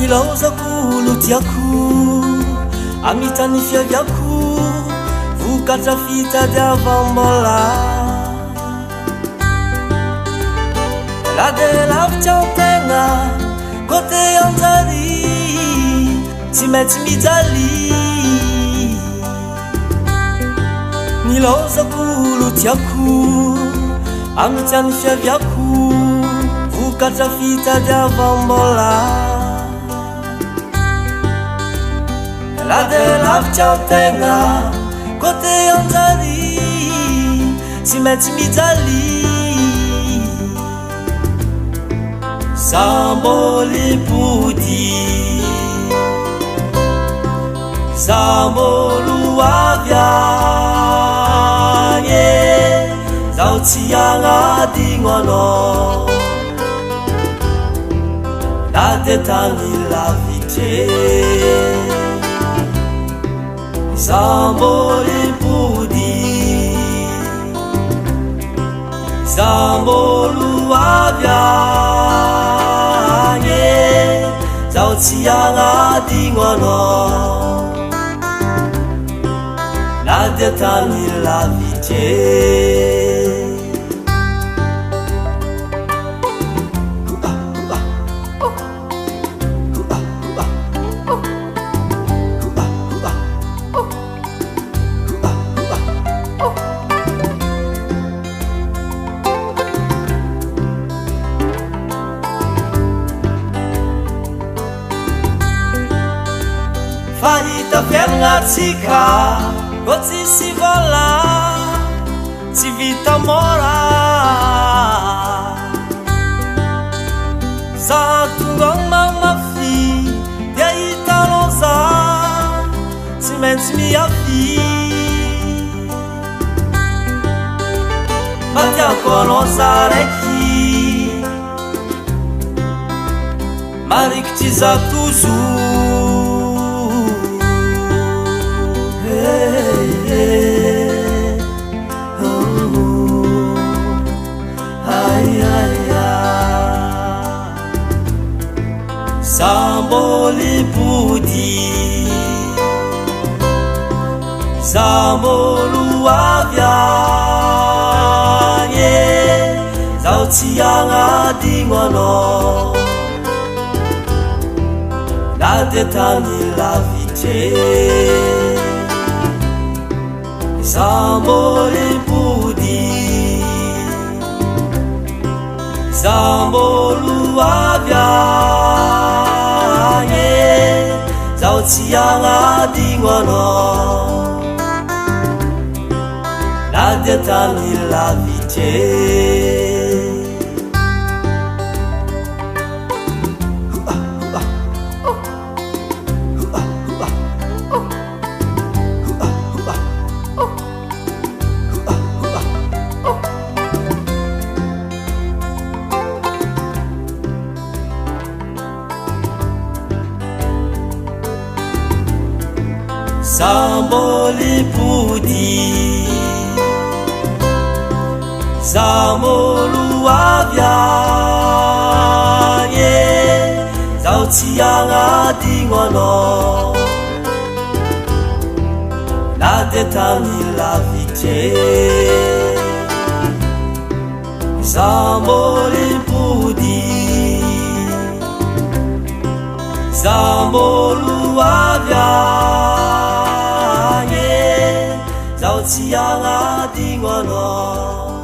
Nilaozako tiako amitany fiaviako vokatra fitadiavam-bola la de lavitra antegna côté anjary tsy maintsy mijaly nilaozako tiako amitany fiaviako vokatra fitadiavam-bola la de lavitra antegna côté anjary tsy maintsy mijaly Sambolipudi Sambolu avianye Zautianga dingono La detangi la vite Sambolipudi Sambolu avianye Zautianga dingono La detangi la vite Fahita fiaignatsika ko tsisy vola tsy vita mora za tonga mamafy dia hitanao za tsy maintsy miafy fa tiako anao za raiky marikitry za toujours Sambolipudi Sambolu avianye Zautianga dingono La detangi la vite Sambolipudi Sambolu avianye Zautianga dingono La detangi la vite Sambolipudi Sambolu avianye Zautianga dingono La detangi la vite Sambolipudi Sambolu avianye Zautianga dingono